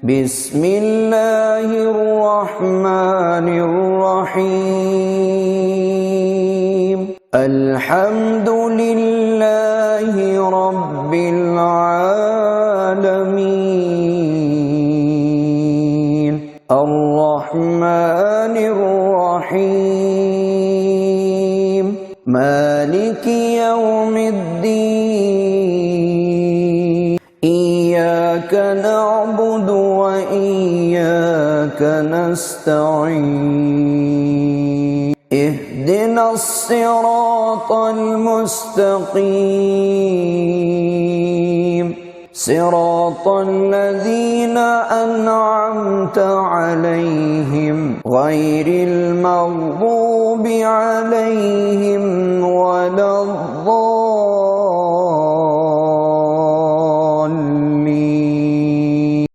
بسم الله الرحمن الرحيم الحمد لله رب العالمين الرحمن الرحيم مالك يوم الدين إياك نعبد وإياك نستعين اهدنا الصراط المستقيم صراط الذين أنعمت عليهم غير المغضوب عليهم